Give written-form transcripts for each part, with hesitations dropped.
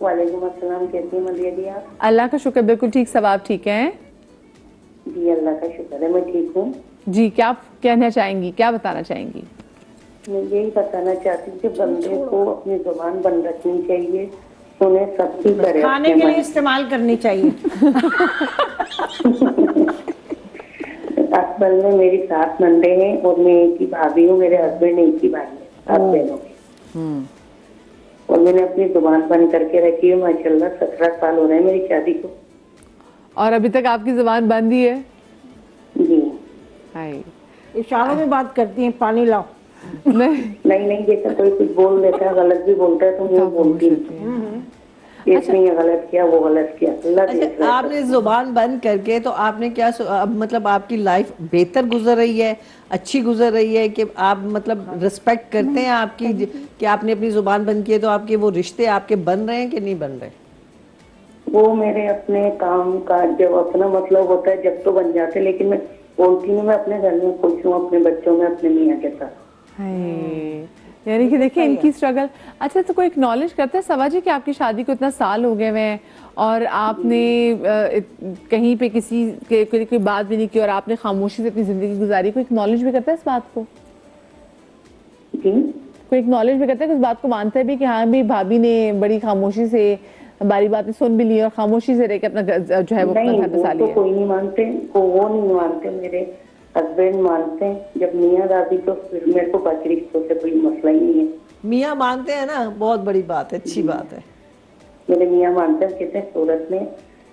वालेकुम अस्सलाम, कैसी हैं मलिया जी आप? अल्लाह का शुक्र, बिल्कुल ठीक। सब आप ठीक हैं? जी अल्लाह का शुक्र है, मैं ठीक हूँ। जी, क्या कहना चाहेंगी, क्या बताना चाहेंगी? मैं यही बताना चाहती हूँ कि बंदे को अपनी जुबान बंद रखनी चाहिए, सुने सबकी करे, खाने अपने के लिए मन इस्तेमाल करनी चाहिए। असल में मेरी 7 नंदे हैं और मैं एक ही भाभी हूँ, मेरे हस्बैंड एक ही भाई है, 7 बहनों में। और मैंने अपनी जुबान बंद करके रखी है माशाल्लाह। 17 साल हो रहे हैं मेरी शादी को। और अभी तक आपकी जुबान बंद ही है? जी हाय। इशारों में बात करती हैं, पानी लाओ। नहीं, जैसा कोई कुछ बोल देता है, गलत भी बोलता है तो मैं बोलती हूँ इसने ये गलत किया, वो गलत किया, अल्लाह देख अच्छा, रहा है। आपने जुबान बंद करके तो आपने क्या अब मतलब आपकी लाइफ बेहतर गुजर रही है, अच्छी गुजर रही है कि आप मतलब रिस्पेक्ट करते हैं आपकी कि आपने अपनी जुबान बंद की है, तो आपके वो रिश्ते आपके बन रहे हैं कि नहीं बन रहे? वो मेरे अपने काम का जब अपना मतलब होता है जब तो बन जाते, लेकिन मैं बोलती हूँ, मैं अपने घर में खुश हूँ, अपने बच्चों में, अपने मियाँ के साथ। यानी कि देखिए इनकी स्ट्रगल। अच्छा, तो कोई एक्नॉलेज करता है सवा जी कि आपकी शादी को इतना साल हो गए हैं और आपने कहीं पे किसी के कोई बात भी नहीं की और आपने खामोशी से अपनी जिंदगी गुजारी? कोई एक्नॉलेज भी करता है इस बात को? जी, कोई एक्नॉलेज भी करता है, उस बात को मानता है भी कि हाँ भी भाभी ने बड़ी खामोशी से बारी बातें सुन भी ली और खामोशी से रह के अपना जो है वो अपना नहीं घर बसा वो तो लिया? कोई नहीं मानते, वो नहीं मानते, मेरे हस्बैंड मानते हैं। जब मियाँ दादी तो फिर मेरे को बाकी रिश्तों से कोई मसला ही नहीं है। मियाँ मानते हैं ना, बहुत बड़ी बात है, अच्छी बात है। मेरे मियाँ मानते हैं, कहते हैं सूरत में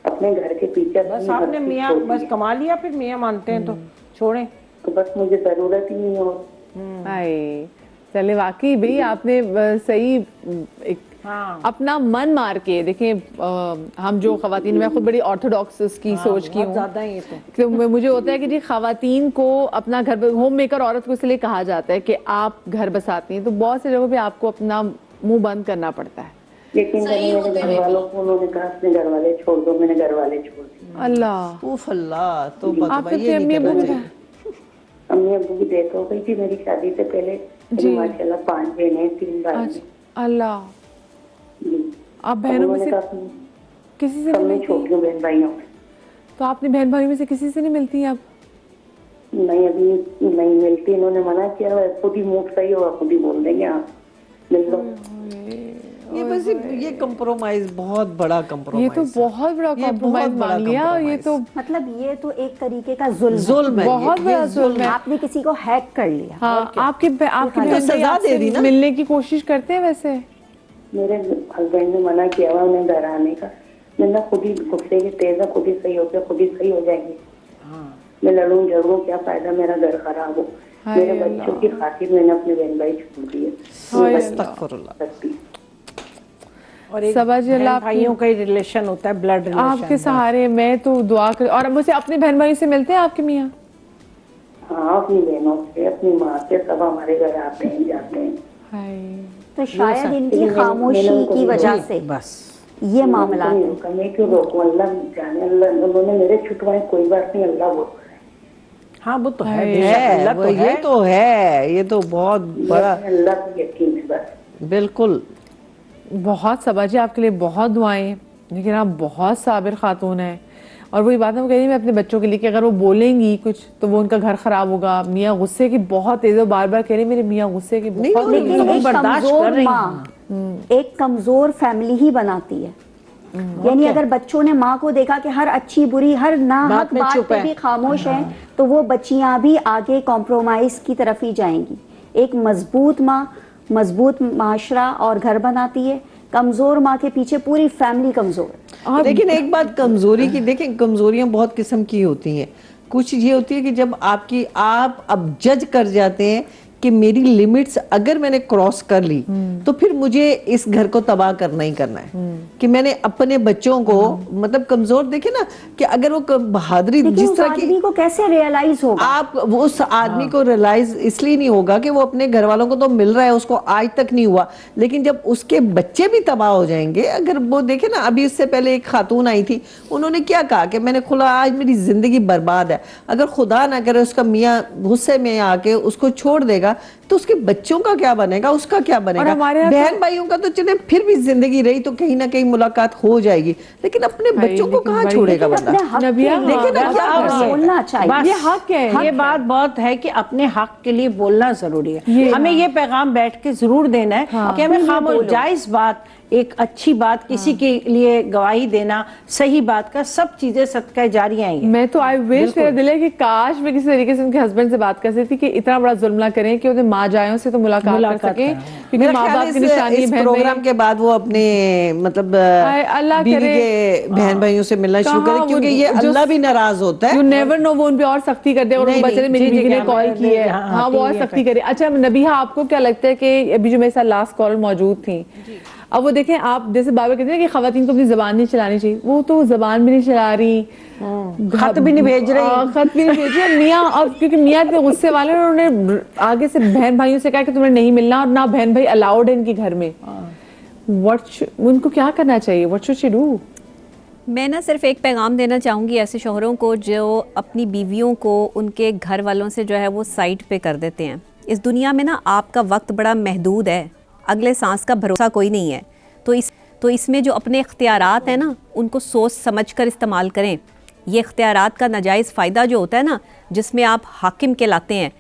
अपने घर के पीछे बस आपने मियाँ बस कमा लिया, फिर मियाँ मानते हैं तो छोड़ें। तो बस मुझे जरूरत ही नहीं हो। हाय, चले वाकई भाई आपने सही एक अपना मन मार के देखें। हम जो खवातीन, मैं खुद बड़ी ऑर्थोडॉक्स उसकी सोच की हूँ ज्यादा ही तो मुझे होता है कि जी खवातीन को अपना घर, होम मेकर औरत को इसलिए कहा जाता है कि आप घर बसाती हैं, तो बहुत से जगहों पे आपको अपना मुंह बंद करना पड़ता है। लेकिन जब मेरे घर वालों को उन्होंने कहा अपने घर वाले छोड़ दो, मैंने घर वाले छोड़ दिए। अल्लाह, उफ अल्लाह, तो आप फिर अपनी अम्मी अब्बू को अम्मी अब्बू की डेथ हो गई थी मेरी शादी से पहले। जी। माशाल्लाह 5 बहनें 3 भाई। अल्लाह, जी। आप बहनों में से किसी से नहीं मिलती? छोटी बहन भाइयों में तो आपने बहन भाइयों में से किसी से नहीं मिलती हैं अब? नहीं, अभी नहीं मिलती। इन्होंने मना किया, खुद ही मूड सही होगा खुद ही बोल देंगे आप मिल लो। ये बस ये कंप्रोमाइज, बहुत बड़ा कंप्रोमाइज, ये तो बहुत बड़ा कॉम्प्रोमाइज मांग लिया। और ये तो मतलब ये तो एक तरीके का जुल्म है, बहुत बड़ा जुल्म है। आपने किसी को हैक कर लिया। हाँ, आपके बहन सजा भाई दे दी ना। मिलने की कोशिश करते हैं वैसे? मेरे हस्बैंड ने मना किया हुआ उन्हें घर आने का। मैं खुद ही गुस्से की तेज है, खुद ही सही हो गया, खुद ही सही हो जाएंगी। मैं लड़ूं झगड़ूं, क्या फायदा, मेरा घर खराब हो। मेरे बच्चों की खातिर मैंने अपने बहन भाई छोड़ दिए। और एक सबा जी, अल्लाह भाइयों का ही रिलेशन होता है, ब्लड रिलेशन। आपके सहारे मैं तो दुआ कर। और मुझसे अपने बहन भाई से मिलते हैं आपके मियाँ? हाँ, अपनी बहनों से, अपनी माँ से, सब हमारे घर आते हैं जाते हैं। तो शायद इनकी खामोशी की वजह से बस ये मामला है। मैं क्यों रोकूं, अल्लाह जाने। अल्लाह उन्होंने मेरे छुटवाए, कोई बात नहीं, अल्लाह वो हाँ वो तो है, है वो, ये तो है, ये तो बहुत बड़ा अल्लाह को यकीन है बस। बिल्कुल। बहुत सबा जी, आपके लिए बहुत दुआएं, लेकिन आप बहुत साबिर खातून हैं। और वही बात है, वो कह रही मैं अपने बच्चों के लिए कि अगर वो बोलेंगी कुछ तो वो उनका घर खराब होगा। मियाँ गुस्से की बहुत तेज है, बार बार कह रही मेरे मियाँ गुस्से की बहुत। लेकिन एक कमजोर माँ एक कमजोर फैमिली ही बनाती है। यानी अगर बच्चों ने माँ को देखा कि हर अच्छी बुरी, हर नाहक बात पे भी खामोश है, तो वो बच्चियां भी आगे कॉम्प्रोमाइज की तरफ ही जाएंगी। एक मजबूत माँ मजबूत माशरा और घर बनाती है, कमजोर माँ के पीछे पूरी फैमिली कमजोर। लेकिन एक बात कमजोरी की देखें, कमजोरियां बहुत किस्म की होती हैं। कुछ ये होती है कि जब आप अब जज कर जाते हैं कि मेरी लिमिट्स अगर मैंने क्रॉस कर ली तो फिर मुझे इस घर को तबाह करना ही करना है, कि मैंने अपने बच्चों को मतलब कमजोर देखे ना, कि अगर वो बहादुरी जिस तरह की को कैसे रियलाइज होगा, आप वो उस आदमी को रियलाइज इसलिए नहीं होगा कि वो अपने घर वालों को तो मिल रहा है, उसको आज तक नहीं हुआ, लेकिन जब उसके बच्चे भी तबाह हो जाएंगे। अगर वो देखे ना, अभी इससे पहले एक खातून आई थी, उन्होंने क्या कहा कि मैंने खुला, आज मेरी जिंदगी बर्बाद है, अगर खुदा ना करे उसका मियाँ गुस्से में आके उसको छोड़ देगा जाएगा तो उसके बच्चों का क्या बनेगा, उसका क्या बनेगा। हमारे यहाँ बहन भाइयों का तो चले फिर भी जिंदगी रही तो कहीं ना कहीं मुलाकात हो जाएगी, लेकिन अपने बच्चों को कहाँ छोड़ेगा बंदा। अपने हक नबिया, के लिए देखिए ना क्या और कर रही है। बोलना चाहिए। बस, ये हक है, ये बात बहुत है कि अपने हक के लिए बोलना जरूरी है। ये हमें ये पैगाम बैठ के जरूर देना है कि हमें खामोश जायज बात, एक अच्छी बात, किसी के लिए गवाही देना, सही बात का, सब चीजें सदका जारियां हैं। मैं तो आई विश, मेरा दिल है कि काश मैं किसी तरीके से उनके हस्बैंड से बात कर सकती कि इतना बड़ा जुल्म ना करें कि उन्हें माँ जायों से तो मुलाकात कर सके, क्योंकि मेरा माँ ख्याल बाप है की निशानी इस बहन प्रोग्राम भाई। के बाद वो अपने मतलब अल्लाह बीवी करे के बहन भाइयों से मिलना शुरू कहाँ करे, क्योंकि वो ये जो- अल्लाह भी नाराज होता है। यू नेवर नो, वो उन पे और सख्ती कर दे और नहीं, उन बच्चे ने मेरी जी, जी, बीवी ने क्या कॉल मैं- की है, हाँ, हाँ वो और TV सख्ती करे। अच्छा नबीहा, आपको क्या लगता है कि अभी जो मेरे साथ लास्ट कॉल मौजूद थी, अब वो देखें आप जैसे बाबा कहते हैं कि खवातीन को अपनी जबान नहीं चलानी चाहिए, वो तो जबान भी नहीं चला रही, खत भी नहीं भेज रही। खत भी नहीं भेज रही। मियाँ अब क्योंकि मियाँ इतने गुस्से वाले हैं, उन्होंने आगे से बहन भाइयों से कहा कि तुम्हें नहीं मिलना, और ना बहन भाई अलाउड है इनके घर में। उनको क्या करना चाहिए, व्हाट शुड शी डू? मैं ना सिर्फ एक पैगाम देना चाहूँगी ऐसे शौहरों को जो अपनी बीवियों को उनके घर वालों से जो है वो साइड पे कर देते हैं। इस दुनिया में ना आपका वक्त बड़ा महदूद है, अगले सांस का भरोसा कोई नहीं है, तो इसमें जो अपने इख्तियारात हैं ना उनको सोच समझ कर इस्तेमाल करें। ये इख्तियारात का नाजायज़ फ़ायदा जो होता है ना, जिसमें आप हाकिम कहलाते हैं,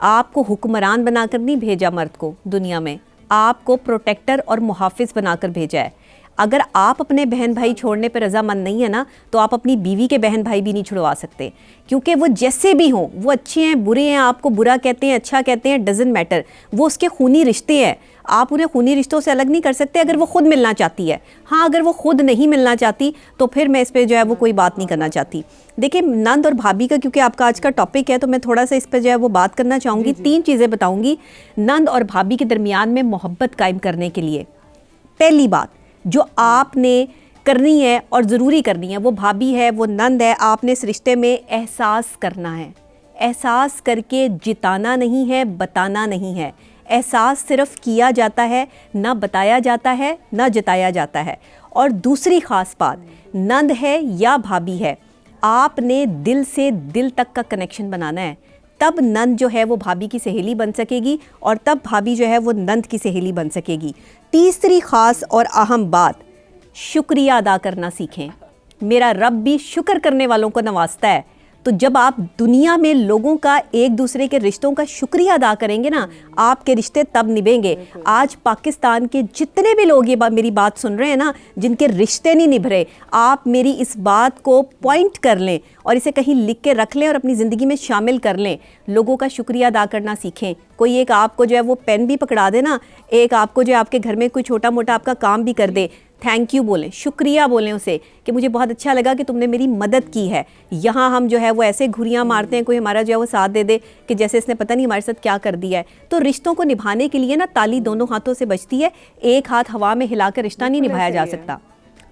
आपको हुक्मरान बनाकर नहीं भेजा मर्द को दुनिया में, आपको प्रोटेक्टर और मुहाफिज बनाकर भेजा है। अगर आप अपने बहन भाई छोड़ने पर रजामंद नहीं है ना, तो आप अपनी बीवी के बहन भाई भी नहीं छुड़वा सकते, क्योंकि वो जैसे भी हों, वो अच्छे हैं बुरे हैं, आपको बुरा कहते हैं अच्छा कहते हैं, डजंट मैटर, वो उसके खूनी रिश्ते हैं, आप उन्हें खूनी रिश्तों से अलग नहीं कर सकते अगर वो खुद मिलना चाहती है। हाँ, अगर वो खुद नहीं मिलना चाहती तो फिर मैं इस पर जो है वो कोई बात नहीं करना चाहती। देखिए नंद और भाभी का, क्योंकि आपका आज का टॉपिक है, तो मैं थोड़ा सा इस पर जो है वो बात करना चाहूँगी। 3 चीज़ें बताऊँगी नंद और भाभी के दरमियान में मोहब्बत कायम करने के लिए। पहली बात जो आपने करनी है और ज़रूरी करनी है, वो भाभी है, वो नंद है, आपने इस रिश्ते में एहसास करना है। एहसास करके जिताना नहीं है, बताना नहीं है। एहसास सिर्फ किया जाता है, ना बताया जाता है, ना जताया जाता है। और दूसरी ख़ास बात, नंद है या भाभी है, आपने दिल से दिल तक का कनेक्शन बनाना है, तब नंद जो है वो भाभी की सहेली बन सकेगी और तब भाभी जो है वो नंद की सहेली बन सकेगी। तीसरी ख़ास और अहम बात, शुक्रिया अदा करना सीखें। मेरा रब भी शुक्र करने वालों को नवाजता है, तो जब आप दुनिया में लोगों का, एक दूसरे के रिश्तों का शुक्रिया अदा करेंगे ना, आपके रिश्ते तब निभेंगे। आज पाकिस्तान के जितने भी लोग ये मेरी बात सुन रहे हैं ना, जिनके रिश्ते नहीं निभ रहे, आप मेरी इस बात को पॉइंट कर लें और इसे कहीं लिख के रख लें और अपनी ज़िंदगी में शामिल कर लें। लोगों का शुक्रिया अदा करना सीखें। कोई एक आपको जो है वो पेन भी पकड़ा दे ना, एक आपको जो है आपके घर में कोई छोटा मोटा आपका काम भी कर दे, थैंक यू बोलें, शुक्रिया बोलें उसे कि मुझे बहुत अच्छा लगा कि तुमने मेरी मदद की है। यहाँ हम जो है वो ऐसे घुरियाँ मारते हैं, कोई हमारा जो है वो साथ दे दे कि जैसे इसने पता नहीं हमारे साथ क्या कर दिया है। तो रिश्तों को निभाने के लिए ना ताली दोनों हाथों से बजती है, एक हाथ हवा में हिलाकर रिश्ता नहीं निभाया जा सकता।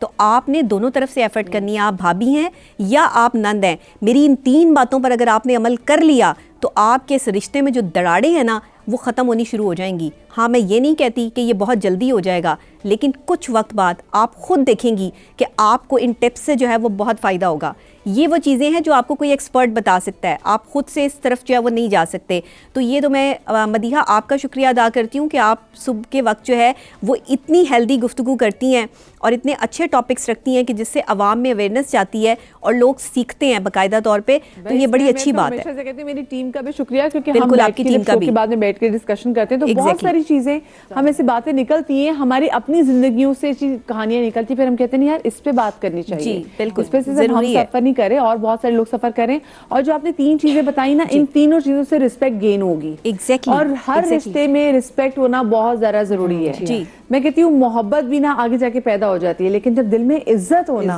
तो आपने दोनों तरफ से एफर्ट करनी है, आप भाभी हैं या आप नंद हैं। मेरी इन 3 बातों पर अगर आपने अमल कर लिया तो आपके इस रिश्ते में जो दरारें हैं ना वो ख़त्म होनी शुरू हो जाएंगी। हाँ, मैं ये नहीं कहती कि ये बहुत जल्दी हो जाएगा, लेकिन कुछ वक्त बाद आप खुद देखेंगी कि आपको इन टिप्स से जो है वो बहुत फ़ायदा होगा। ये वो चीज़ें हैं जो आपको कोई एक्सपर्ट बता सकता है, आप खुद से इस तरफ जो है वो नहीं जा सकते। तो ये तो मैं मदीहा आपका शुक्रिया अदा करती हूँ कि आप सुबह के वक्त जो है वो इतनी हेल्दी गुफ्तगू करती हैं और इतने अच्छे टॉपिक्स रखती हैं कि जिससे आवाम में अवेयरनेस जाती है और लोग सीखते हैं बाकायदा तौर पे। तो ये बड़ी अच्छी बात है। कहती हूँ मेरी टीम का भी शुक्रिया, क्योंकि बिल्कुल, हम आपकी टीम का भी। के बाद में बैठ के डिस्कशन करते हैं तो बहुत Exactly. सारी चीजें हमें से बातें निकलती हैं, हमारी अपनी जिंदगियों से कहानियां निकलती, फिर हम कहते हैं यार इस पे बात करनी चाहिए। जी, बिल्कुल, इस पे से हम जरूरी है। सफर नहीं करें और बहुत सारे लोग सफर करें। और जो आपने 3 चीजें बताई ना, इन तीनों चीजों से रिस्पेक्ट गेन होगी। Exactly, और हर exactly. रिश्ते में रिस्पेक्ट होना बहुत ज्यादा जरूरी है। जी। मैं कहती हूँ मोहब्बत भी ना आगे जाके पैदा हो जाती है, लेकिन जब दिल में इज्जत होना,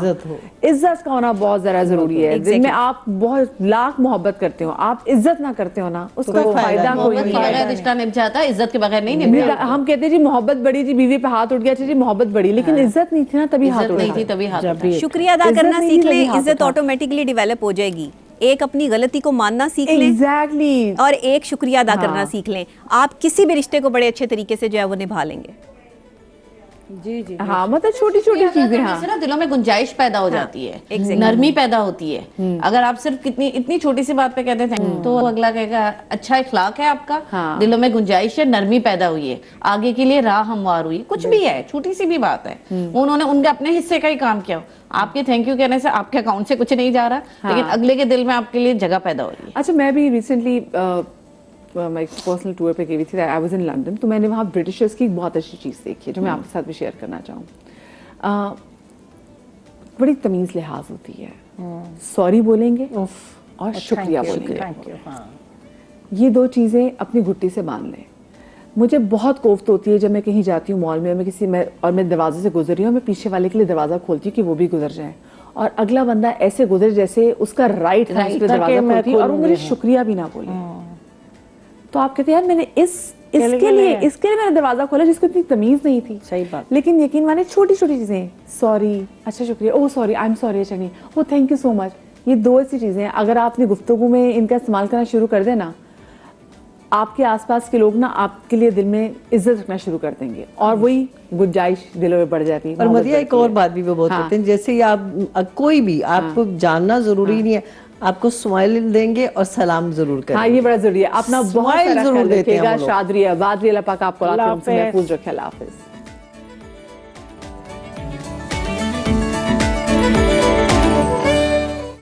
इज्जत का होना बहुत ज्यादा जरूरी है। दिल में आप बहुत लाख मोहब्बत करते हो, आप इज्जत ना करते हो ना, उसका फायदा कोई नहीं है। रिश्ता निभ जाता, इज्जत के बगैर नहीं निभता। हम कहते हैं जी मोहब्बत बढ़ी जी, बीवी पे हाथ उठ गया, अच्छा जी मोहब्बत बढ़ी, लेकिन इज्जत नहीं थी ना, तभी हाथ इज्जत नहीं उठा। थी तभी हाथ उठा। शुक्रिया अदा इज्जत करना नहीं सीख थी, तभी लें, हाथ इज्जत उठा। ऑटोमेटिकली डेवलप हो जाएगी। एक अपनी गलती को मानना सीख लें एग्जैक्टली और एक शुक्रिया अदा करना सीख लें। आप किसी भी रिश्ते को बड़े अच्छे तरीके से जो है वो निभा लेंगे। जी जी हाँ मतलब छोटी छोटी चीजें। हाँ से ना दिलों में गुंजाइश पैदा हो जाती है, नरमी पैदा होती है। अगर आप सिर्फ कितनी इतनी छोटी सी बात पे कहते थे तो अगला कहेगा अच्छा इखलाक है आपका, हाँ। दिलों में गुंजाइश है, नरमी पैदा हुई है, आगे के लिए राह हमवार हुई, कुछ भी है, छोटी सी भी बात है, उन्होंने उनके अपने हिस्से का ही काम किया। आपके थैंक यू कहने से आपके अकाउंट से कुछ नहीं जा रहा, लेकिन अगले के दिल में आपके लिए जगह पैदा हो रही है। अच्छा मैं भी रिसेंटली मैं पर्सनल टूर पे गई थी, आई वाज इन लंदन, तो मैंने वहाँ ब्रिटिशर्स की एक बहुत अच्छी चीज़ देखी है जो मैं आपके साथ भी शेयर करना चाहूँ। बड़ी तमीज़ लिहाज होती है, सॉरी बोलेंगे और शुक्रिया बोलेंगे। Thank you. हाँ ये दो चीज़ें अपनी घुट्टी से बांध लें। मुझे बहुत कोफ्त होती है जब मैं कहीं जाती हूँ मॉल में, मैं दरवाजे से गुजर रही हूँ, मैं पीछे वाले के लिए दरवाज़ा खोलती हूँ कि वो भी गुजर जाए, और अगला बंदा ऐसे गुजरे जैसे उसका राइट है उस पे दरवाजा खोलती है और वो मुझे शुक्रिया भी ना बोले। तो आप कहते हैं यार मैंने इसके लिए मैंने दरवाजा खोला जिसको इतनी तमीज नहीं थी। सही बात। लेकिन यकीन माने छोटी छोटी चीजें, सॉरी, अच्छा शुक्रिया, oh sorry, I am sorry, अच्छा नहीं, ओ थैंक यू सो मच, ये दो ऐसी चीजें हैं अगर आप अपनी गुफ्तगू में इनका इस्तेमाल करना शुरू कर देना, आपके आसपास के लोग ना आपके लिए दिल में इज्जत रखना शुरू कर देंगे और वही गुंजाइश दिलों में बढ़ जाती है। और मदिया एक और बात भी वो बहुत होते हैं, जैसे ही आप कोई भी आपको जानना जरूरी नहीं है, आपको स्माइल देंगे और सलाम जरूर करेंगे। हाँ ये बड़ा जरूरी है, अपना बहुत स्माइल सारा जरूर ख्याल देते हैं रखिएगा। हम लोग। शादरी आबाद, अल्लाह पाक आपको अल्लाह हमसे हाफिज। महफूज रखे। अल्लाह हाफिज।